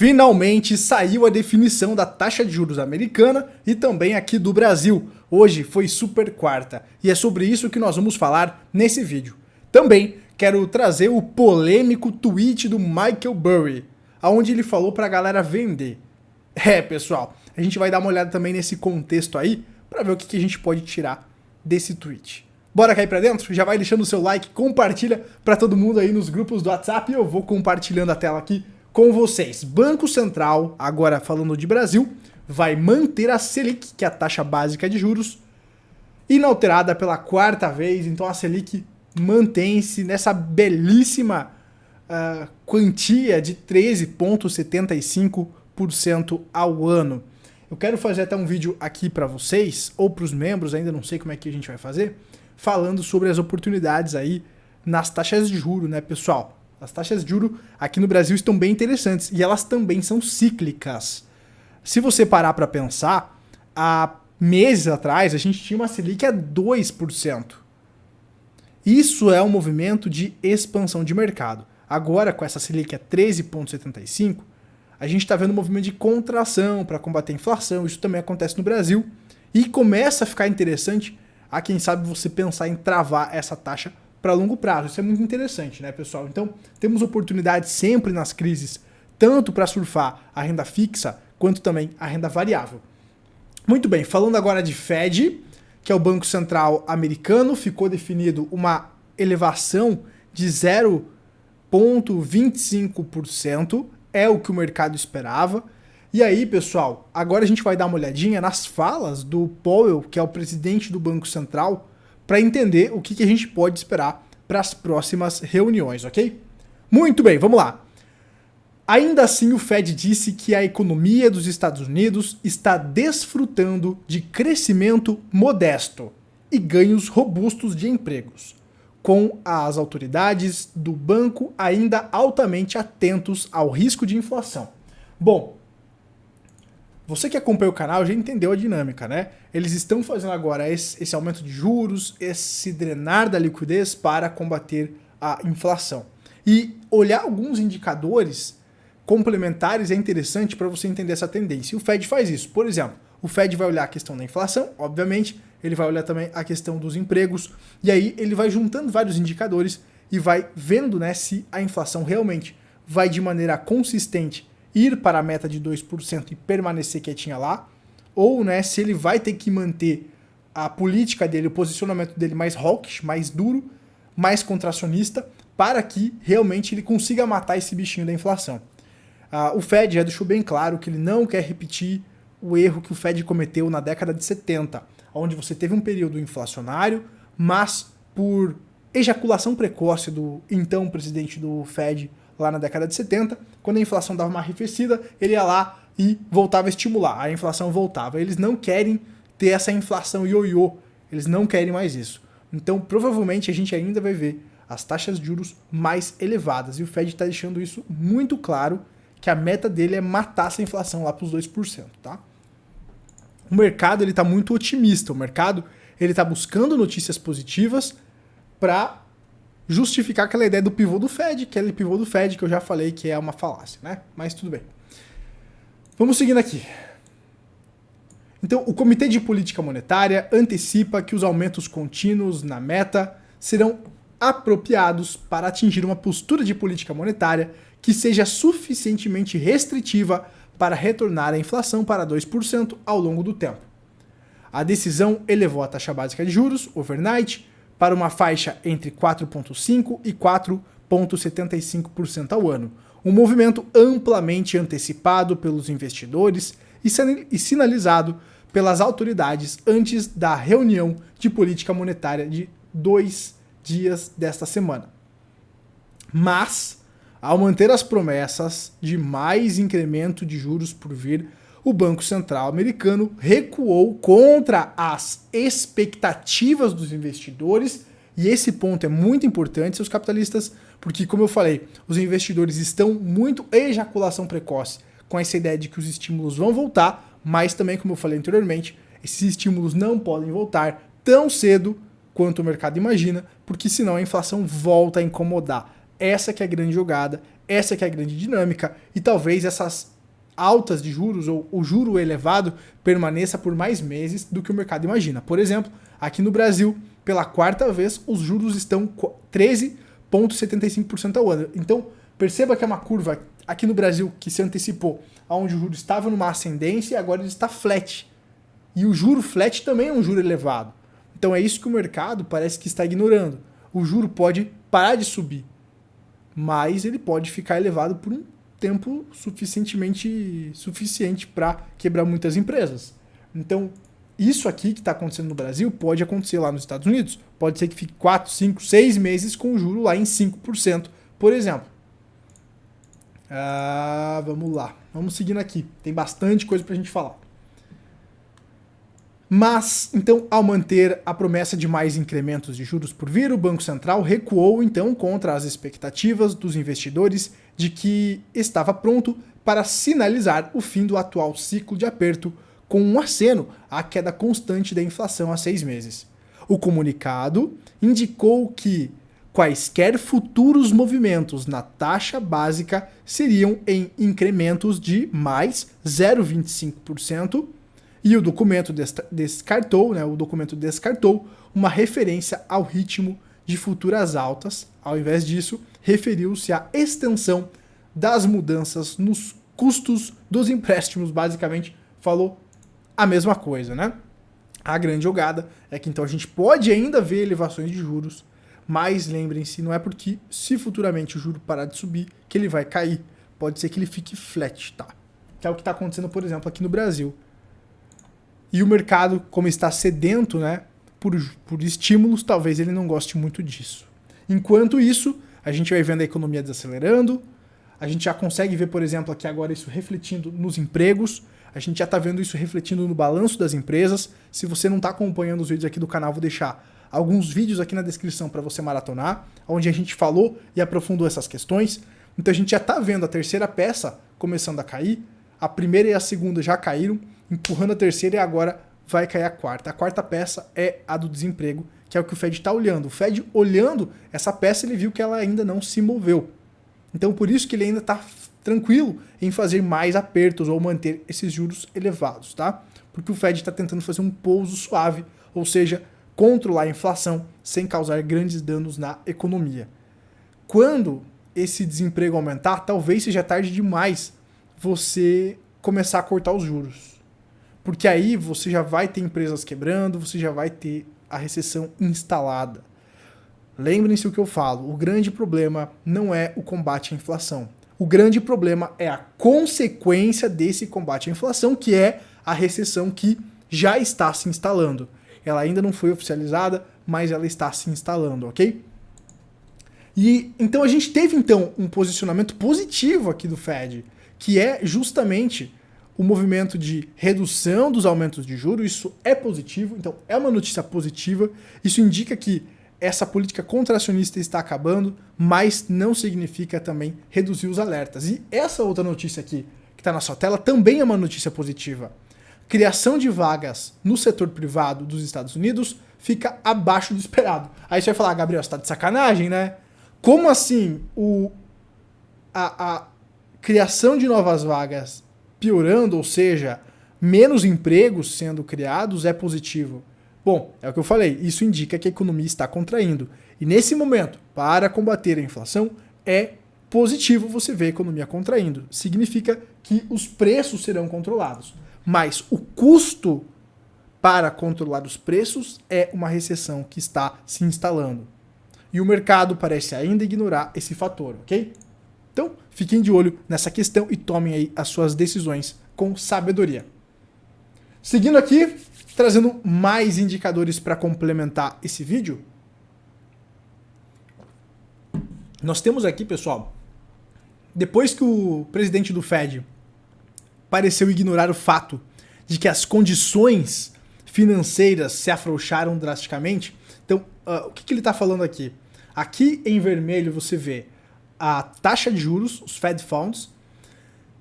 Finalmente saiu a definição da taxa de juros americana e também aqui do Brasil. Hoje foi super quarta e é sobre isso que nós vamos falar nesse vídeo. Também quero trazer o polêmico tweet do Michael Burry, onde ele falou pra galera vender. Pessoal, a gente vai dar uma olhada também nesse contexto aí para ver o que a gente pode tirar desse tweet. Bora cair pra dentro? Já vai deixando o seu like, compartilha pra todo mundo aí nos grupos do WhatsApp e eu vou compartilhando a tela aqui com vocês. Banco Central, agora falando de Brasil, vai manter a Selic, que é a taxa básica de juros, inalterada pela quarta vez. Então a Selic mantém-se nessa belíssima quantia de 13,75% ao ano. Eu quero fazer até um vídeo aqui para vocês, ou para os membros, ainda não sei como é que a gente vai fazer, falando sobre as oportunidades aí nas taxas de juros, né, pessoal? As taxas de juros aqui no Brasil estão bem interessantes e elas também são cíclicas. Se você parar para pensar, há meses atrás a gente tinha uma Selic a 2%. Isso é um movimento de expansão de mercado. Agora, com essa Selic a 13,75%, a gente está vendo um movimento de contração para combater a inflação. Isso também acontece no Brasil. E começa a ficar interessante a quem sabe você pensar em travar essa taxa para longo prazo. Isso é muito interessante, né, pessoal? Então, temos oportunidades sempre nas crises, tanto para surfar a renda fixa, quanto também a renda variável. Muito bem, falando agora de Fed, que é o Banco Central americano, ficou definido uma elevação de 0,25%, é o que o mercado esperava. E aí, pessoal, agora a gente vai dar uma olhadinha nas falas do Powell, que é o presidente do Banco Central, para entender o que a gente pode esperar para as próximas reuniões, ok? Muito bem, vamos lá. Ainda assim, o Fed disse que a economia dos Estados Unidos está desfrutando de crescimento modesto e ganhos robustos de empregos, com as autoridades do banco ainda altamente atentos ao risco de inflação. Bom, você que acompanha o canal já entendeu a dinâmica, né? Eles estão fazendo agora esse aumento de juros, esse drenar da liquidez para combater a inflação. E olhar alguns indicadores complementares é interessante para você entender essa tendência. E o Fed faz isso. Por exemplo, o Fed vai olhar a questão da inflação, obviamente, ele vai olhar também a questão dos empregos, e aí ele vai juntando vários indicadores e vai vendo, né, se a inflação realmente vai de maneira consistente ir para a meta de 2% e permanecer quietinha lá, ou, né, se ele vai ter que manter a política dele, o posicionamento dele mais hawkish, mais duro, mais contracionista, para que realmente ele consiga matar esse bichinho da inflação. O Fed já deixou bem claro que ele não quer repetir o erro que o Fed cometeu na década de 70, onde você teve um período inflacionário, mas por ejaculação precoce do então presidente do Fed lá na década de 70, quando a inflação dava uma arrefecida, ele ia lá e voltava a estimular, a inflação voltava. Eles não querem ter essa inflação ioiô, eles não querem mais isso. Então, provavelmente, a gente ainda vai ver as taxas de juros mais elevadas, e o Fed está deixando isso muito claro, que a meta dele é matar essa inflação lá para os 2%, tá? O mercado está muito otimista, o mercado está buscando notícias positivas para justificar aquela ideia do pivô do Fed, aquele pivô do Fed que eu já falei que é uma falácia, né? Mas tudo bem. Vamos seguindo aqui. Então, o Comitê de Política Monetária antecipa que os aumentos contínuos na meta serão apropriados para atingir uma postura de política monetária que seja suficientemente restritiva para retornar a inflação para 2% ao longo do tempo. A decisão elevou a taxa básica de juros, overnight, para uma faixa entre 4,5% e 4,75% ao ano, um movimento amplamente antecipado pelos investidores e sinalizado pelas autoridades antes da reunião de política monetária de 2 dias desta semana. Mas, ao manter as promessas de mais incremento de juros por vir, o Banco Central americano recuou contra as expectativas dos investidores, e esse ponto é muito importante, seus capitalistas, porque, como eu falei, os investidores estão muito ejaculação precoce com essa ideia de que os estímulos vão voltar, mas também, como eu falei anteriormente, esses estímulos não podem voltar tão cedo quanto o mercado imagina, porque senão a inflação volta a incomodar. Essa que é a grande jogada, essa que é a grande dinâmica, e talvez essas altas de juros ou o juro elevado permaneça por mais meses do que o mercado imagina. Por exemplo, aqui no Brasil, pela quarta vez, os juros estão 13,75% ao ano. Então, perceba que é uma curva aqui no Brasil que se antecipou, onde o juro estava numa ascendência e agora ele está flat. E o juro flat também é um juro elevado. Então é isso que o mercado parece que está ignorando. O juro pode parar de subir, mas ele pode ficar elevado por um tempo suficiente para quebrar muitas empresas. Então, isso aqui que está acontecendo no Brasil pode acontecer lá nos Estados Unidos. Pode ser que fique 4, 5, 6 meses com o juro lá em 5%, por exemplo. Vamos lá. Vamos seguindo aqui. Tem bastante coisa para a gente falar. Mas, então, ao manter a promessa de mais incrementos de juros por vir, o Banco Central recuou, então, contra as expectativas dos investidores de que estava pronto para sinalizar o fim do atual ciclo de aperto, com um aceno à queda constante da inflação há 6 meses. O comunicado indicou que quaisquer futuros movimentos na taxa básica seriam em incrementos de mais 0,25%, e o documento descartou uma referência ao ritmo de futuras altas. Ao invés disso, referiu-se à extensão das mudanças nos custos dos empréstimos. Basicamente, falou a mesma coisa, né? A grande jogada é que então a gente pode ainda ver elevações de juros, mas lembrem-se, não é porque se futuramente o juro parar de subir que ele vai cair. Pode ser que ele fique flat, tá? Que é o que está acontecendo, por exemplo, aqui no Brasil. E o mercado, como está sedento, né, por estímulos, talvez ele não goste muito disso. Enquanto isso, a gente vai vendo a economia desacelerando, a gente já consegue ver, por exemplo, aqui agora isso refletindo nos empregos, a gente já está vendo isso refletindo no balanço das empresas. Se você não está acompanhando os vídeos aqui do canal, vou deixar alguns vídeos aqui na descrição para você maratonar, onde a gente falou e aprofundou essas questões. Então a gente já está vendo a terceira peça começando a cair, a primeira e a segunda já caíram, empurrando a terceira e agora vai cair a quarta. A quarta peça é a do desemprego, que é o que o Fed está olhando. O Fed, olhando essa peça, ele viu que ela ainda não se moveu. Então, por isso que ele ainda está tranquilo em fazer mais apertos ou manter esses juros elevados, tá? Porque o Fed está tentando fazer um pouso suave, ou seja, controlar a inflação sem causar grandes danos na economia. Quando esse desemprego aumentar, talvez seja tarde demais você começar a cortar os juros. Porque aí você já vai ter empresas quebrando, você já vai ter a recessão instalada. Lembrem-se o que eu falo, o grande problema não é o combate à inflação. O grande problema é a consequência desse combate à inflação, que é a recessão que já está se instalando. Ela ainda não foi oficializada, mas ela está se instalando, ok? E então a gente teve então um posicionamento positivo aqui do Fed, que é justamente o movimento de redução dos aumentos de juros. Isso é positivo, então é uma notícia positiva. Isso indica que essa política contracionista está acabando, mas não significa também reduzir os alertas. E essa outra notícia aqui, que está na sua tela, também é uma notícia positiva. Criação de vagas no setor privado dos Estados Unidos fica abaixo do esperado. Aí você vai falar, Gabriel, você está de sacanagem, né? Como assim a criação de novas vagas piorando, ou seja, menos empregos sendo criados, é positivo? Bom, é o que eu falei, isso indica que a economia está contraindo. E nesse momento, para combater a inflação, é positivo você ver a economia contraindo. Significa que os preços serão controlados. Mas o custo para controlar os preços é uma recessão que está se instalando. E o mercado parece ainda ignorar esse fator, ok? Então, fiquem de olho nessa questão e tomem aí as suas decisões com sabedoria. Seguindo aqui, trazendo mais indicadores para complementar esse vídeo. Nós temos aqui, pessoal, depois que o presidente do Fed pareceu ignorar o fato de que as condições financeiras se afrouxaram drasticamente. Então, o que ele está falando aqui? Aqui em vermelho você vê a taxa de juros, os Fed Funds,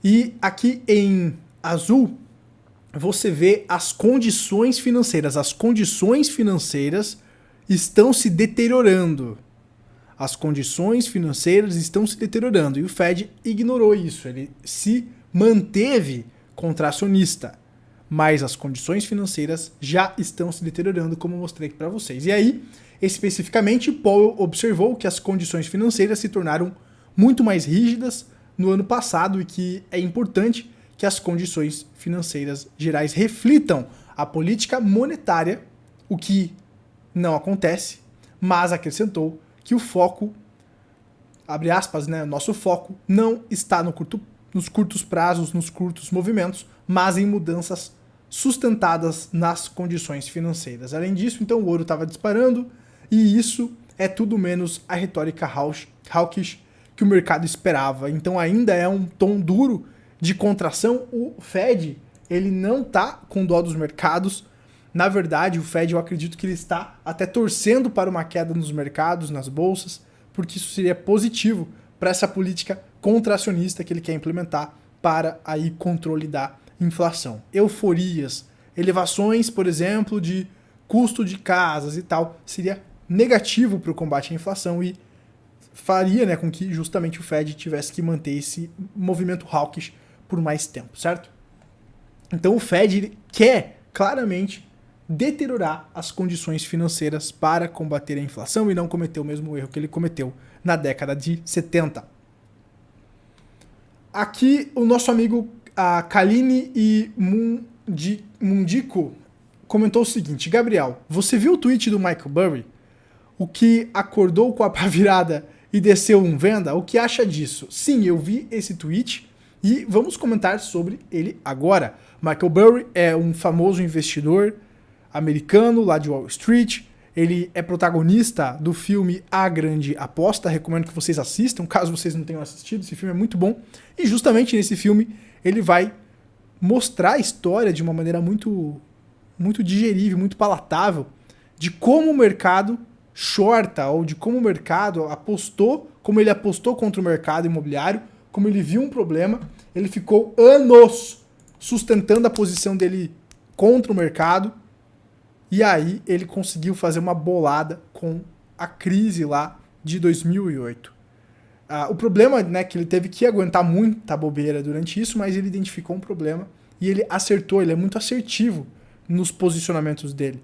e aqui em azul você vê as condições financeiras. As condições financeiras estão se deteriorando. as condições financeiras estão se deteriorando. E o Fed ignorou isso, ele se manteve contracionista. Mas as condições financeiras já estão se deteriorando, como eu mostrei aqui para vocês. E aí, especificamente, Powell observou que as condições financeiras se tornaram muito mais rígidas no ano passado e que é importante que as condições financeiras gerais reflitam a política monetária, o que não acontece, mas acrescentou que o foco, abre aspas, né, nosso foco não está nos curtos prazos, nos curtos movimentos, mas em mudanças sustentadas nas condições financeiras. Além disso, então, o ouro estava disparando e isso é tudo menos a retórica hawkish que o mercado esperava. Então ainda é um tom duro de contração. O Fed, ele não está com dó dos mercados. Na verdade, o Fed, eu acredito que ele está até torcendo para uma queda nos mercados, nas bolsas, porque isso seria positivo para essa política contracionista que ele quer implementar para aí controle da inflação. Euforias, elevações, por exemplo, de custo de casas e tal, seria negativo para o combate à inflação e faria, né, com que justamente o Fed tivesse que manter esse movimento hawkish por mais tempo, certo? Então o Fed ele quer claramente deteriorar as condições financeiras para combater a inflação e não cometer o mesmo erro que ele cometeu na década de 70. Aqui o nosso amigo Kaline e Mundico comentou o seguinte: Gabriel, você viu o tweet do Michael Burry? O que acordou com a pá virada e desceu um venda? O que acha disso? Sim, eu vi esse tweet e vamos comentar sobre ele agora. Michael Burry é um famoso investidor americano lá de Wall Street. Ele é protagonista do filme A Grande Aposta. Recomendo que vocês assistam, caso vocês não tenham assistido. Esse filme é muito bom. E justamente nesse filme ele vai mostrar a história de uma maneira muito, muito digerível, muito palatável, de como o mercado shorta, ou de como o mercado apostou, como ele apostou contra o mercado imobiliário, como ele viu um problema, ele ficou anos sustentando a posição dele contra o mercado, e aí ele conseguiu fazer uma bolada com a crise lá de 2008. O problema, né, que ele teve que aguentar muita bobeira durante isso, mas ele identificou um problema e ele acertou, ele é muito assertivo nos posicionamentos dele.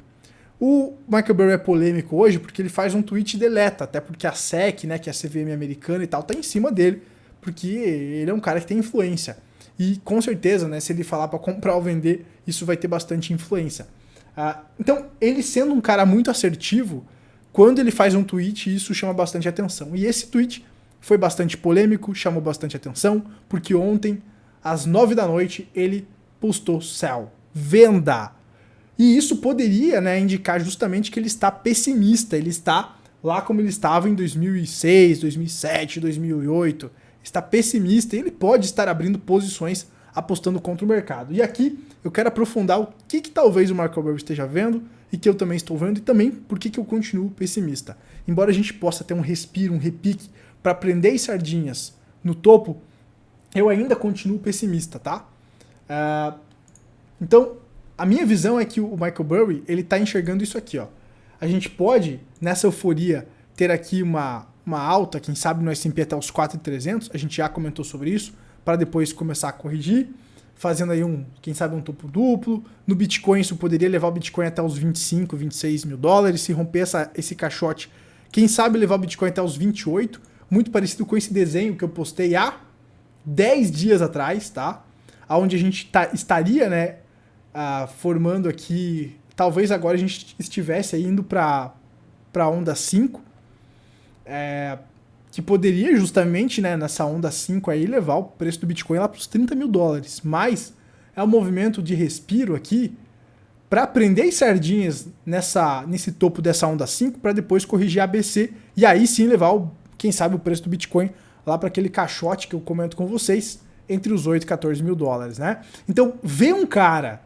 O Michael Burry é polêmico hoje porque ele faz um tweet e deleta, até porque a SEC, né, que é a CVM americana e tal, tá em cima dele, porque ele é um cara que tem influência. E com certeza, né, se ele falar para comprar ou vender, isso vai ter bastante influência. Então, ele sendo um cara muito assertivo, quando ele faz um tweet, isso chama bastante atenção. E esse tweet foi bastante polêmico, chamou bastante atenção, porque ontem, às 9 da noite, ele postou sell, venda. E isso poderia, né, indicar justamente que ele está pessimista, ele está lá como ele estava em 2006, 2007, 2008, está pessimista e ele pode estar abrindo posições apostando contra o mercado. E aqui eu quero aprofundar o que talvez o Michael Burry esteja vendo e que eu também estou vendo e também por que eu continuo pessimista. Embora a gente possa ter um respiro, um repique para prender sardinhas no topo, eu ainda continuo pessimista, tá? Então, a minha visão é que o Michael Burry, ele tá enxergando isso aqui, ó. A gente pode, nessa euforia, ter aqui uma alta, quem sabe no S&P até os 4.300, a gente já comentou sobre isso, para depois começar a corrigir, fazendo aí quem sabe um topo duplo. No Bitcoin, isso poderia levar o Bitcoin até os 25, 26 mil dólares, se romper esse caixote, quem sabe levar o Bitcoin até os 28, muito parecido com esse desenho que eu postei há 10 dias atrás, tá? Onde a gente estaria, né, formando aqui, talvez agora a gente estivesse aí indo para onda 5, que poderia justamente, né, nessa onda 5 aí levar o preço do Bitcoin lá para os 30 mil dólares, mas é um movimento de respiro aqui para prender sardinhas nesse topo dessa onda 5 para depois corrigir a ABC e aí sim levar, quem sabe, o preço do Bitcoin lá para aquele caixote que eu comento com vocês, entre os 8 e 14 mil dólares, né? Então, ver um cara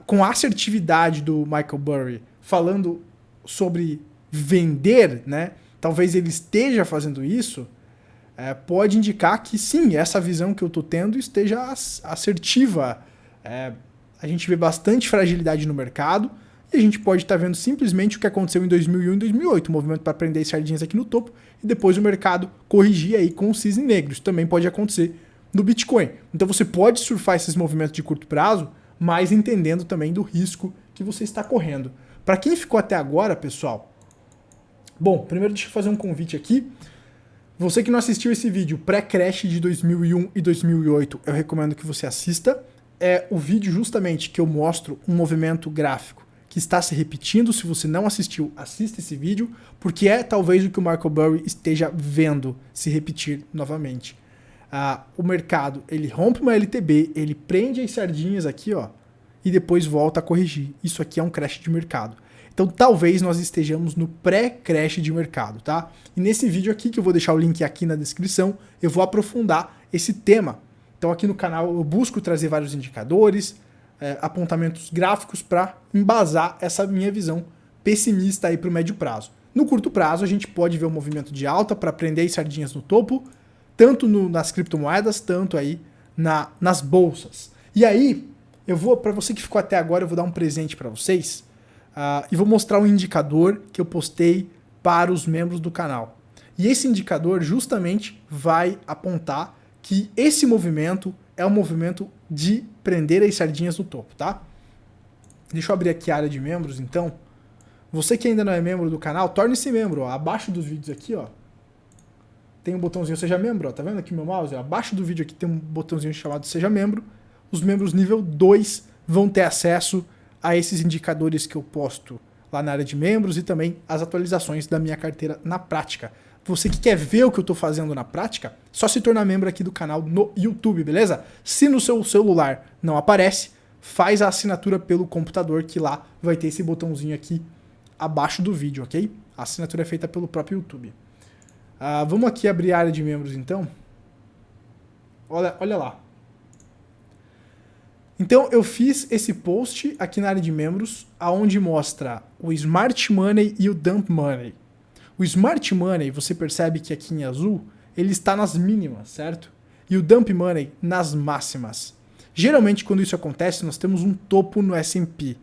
com a assertividade do Michael Burry falando sobre vender, né? Talvez ele esteja fazendo isso, pode indicar que sim, essa visão que eu estou tendo esteja assertiva. A gente vê bastante fragilidade no mercado e a gente pode estar vendo simplesmente o que aconteceu em 2001 e 2008, o movimento para prender sardinhas aqui no topo, e depois o mercado corrigir aí com o cisne negro. Isso também pode acontecer no Bitcoin. Então você pode surfar esses movimentos de curto prazo, mas entendendo também do risco que você está correndo. Para quem ficou até agora, pessoal, bom, primeiro deixa eu fazer um convite aqui. Você que não assistiu esse vídeo pré-crash de 2001 e 2008, eu recomendo que você assista. É o vídeo justamente que eu mostro um movimento gráfico que está se repetindo. Se você não assistiu, assista esse vídeo, porque é talvez o que o Michael Burry esteja vendo se repetir novamente. O mercado, ele rompe uma LTB, ele prende as sardinhas aqui, ó, e depois volta a corrigir. Isso aqui é um crash de mercado. Então talvez nós estejamos no pré-crash de mercado, tá? E nesse vídeo aqui, que eu vou deixar o link aqui na descrição, eu vou aprofundar esse tema. Então aqui no canal eu busco trazer vários indicadores, apontamentos gráficos para embasar essa minha visão pessimista aí para o médio prazo. No curto prazo a gente pode ver um movimento de alta para prender as sardinhas no topo, tanto nas criptomoedas, tanto aí nas bolsas. E aí, para você que ficou até agora, eu vou dar um presente para vocês e vou mostrar um indicador que eu postei para os membros do canal. E esse indicador justamente vai apontar que esse movimento é um movimento de prender as sardinhas no topo, tá? Deixa eu abrir aqui a área de membros, então. Você que ainda não é membro do canal, torne-se membro, ó. Abaixo dos vídeos aqui, ó, tem um botãozinho Seja Membro, ó. Tá vendo aqui meu mouse? Abaixo do vídeo aqui tem um botãozinho chamado Seja Membro. Os membros nível 2 vão ter acesso a esses indicadores que eu posto lá na área de membros e também as atualizações da minha carteira na prática. Você que quer ver o que eu estou fazendo na prática, só se tornar membro aqui do canal no YouTube, beleza? Se no seu celular não aparece, faz a assinatura pelo computador, que lá vai ter esse botãozinho aqui abaixo do vídeo, ok? A assinatura é feita pelo próprio YouTube. Vamos aqui abrir a área de membros, então. Olha lá. Então eu fiz esse post aqui na área de membros, aonde mostra o Smart Money e o Dump Money. O Smart Money, você percebe que aqui em azul, ele está nas mínimas, certo? E o Dump Money nas máximas. Geralmente, quando isso acontece, nós temos um topo no S&P.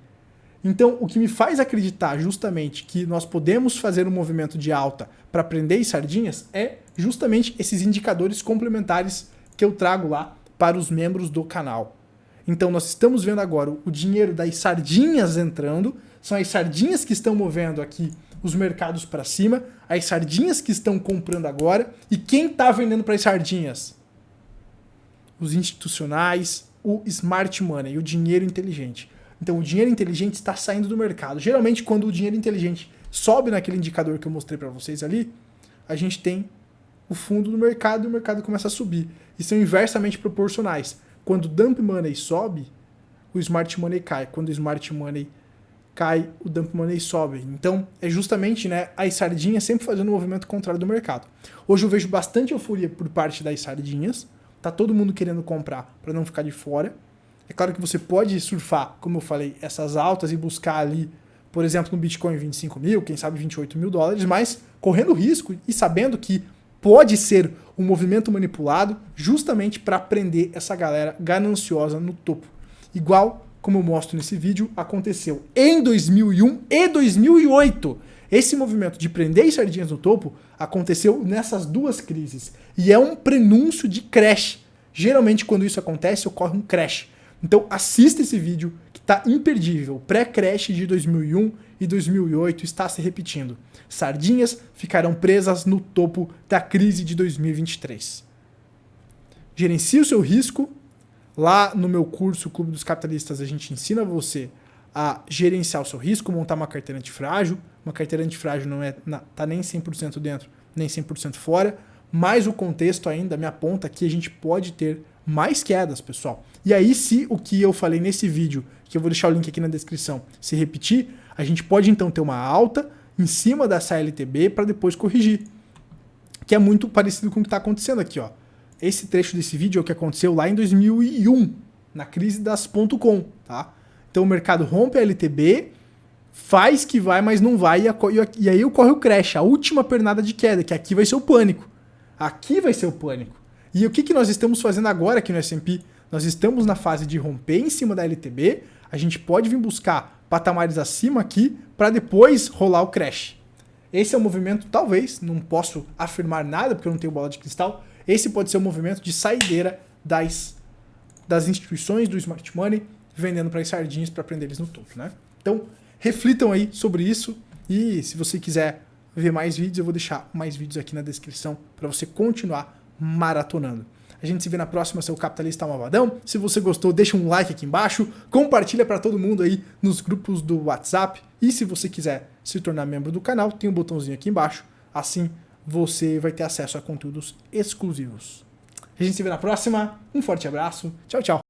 Então, o que me faz acreditar justamente que nós podemos fazer um movimento de alta para prender as sardinhas é justamente esses indicadores complementares que eu trago lá para os membros do canal. Então, nós estamos vendo agora o dinheiro das sardinhas entrando, são as sardinhas que estão movendo aqui os mercados para cima, as sardinhas que estão comprando agora, e quem está vendendo para as sardinhas? Os institucionais, o Smart Money, o dinheiro inteligente. Então o dinheiro inteligente está saindo do mercado. Geralmente quando o dinheiro inteligente sobe naquele indicador que eu mostrei para vocês ali, a gente tem o fundo do mercado e o mercado começa a subir. E são inversamente proporcionais. Quando o Dump Money sobe, o Smart Money cai. Quando o Smart Money cai, o Dump Money sobe. Então é justamente, né, as sardinhas sempre fazendo um movimento contrário do mercado. Hoje eu vejo bastante euforia por parte das sardinhas. Tá todo mundo querendo comprar para não ficar de fora. É claro que você pode surfar, como eu falei, essas altas e buscar ali, por exemplo, no Bitcoin 25 mil, quem sabe 28 mil dólares, mas correndo risco e sabendo que pode ser um movimento manipulado justamente para prender essa galera gananciosa no topo. Igual, como eu mostro nesse vídeo, aconteceu em 2001 e 2008. Esse movimento de prender as sardinhas no topo aconteceu nessas duas crises. E é um prenúncio de crash. Geralmente, quando isso acontece, ocorre um crash. Então, assista esse vídeo que está imperdível. Pré-crash de 2001 e 2008 está se repetindo. Sardinhas ficarão presas no topo da crise de 2023. Gerencie o seu risco. Lá no meu curso, Clube dos Capitalistas, a gente ensina você a gerenciar o seu risco, montar uma carteira antifrágil. Uma carteira antifrágil não tá nem 100% dentro, nem 100% fora, mas o contexto ainda me aponta que a gente pode ter mais quedas, pessoal. E aí, se o que eu falei nesse vídeo, que eu vou deixar o link aqui na descrição, se repetir, a gente pode então ter uma alta em cima dessa LTB para depois corrigir. Que é muito parecido com o que está acontecendo aqui, ó. Esse trecho desse vídeo é o que aconteceu lá em 2001, na crise das .com, tá? Então o mercado rompe a LTB, faz que vai, mas não vai, e aí ocorre o crash, a última pernada de queda, que aqui vai ser o pânico. Aqui vai ser o pânico. E o que nós estamos fazendo agora aqui no S&P? Nós estamos na fase de romper em cima da LTB, a gente pode vir buscar patamares acima aqui, para depois rolar o crash. esse é um movimento, talvez, não posso afirmar nada porque eu não tenho bola de cristal, esse pode ser um movimento de saideira das instituições do smart money, vendendo para as sardinhas para prender eles no topo, né? Então, reflitam aí sobre isso e se você quiser ver mais vídeos, eu vou deixar mais vídeos aqui na descrição para você continuar maratonando. A gente se vê na próxima, seu capitalista malvadão. Se você gostou, deixa um like aqui embaixo, compartilha para todo mundo aí nos grupos do WhatsApp e se você quiser se tornar membro do canal, tem um botãozinho aqui embaixo, assim você vai ter acesso a conteúdos exclusivos. A gente se vê na próxima, um forte abraço, tchau, tchau.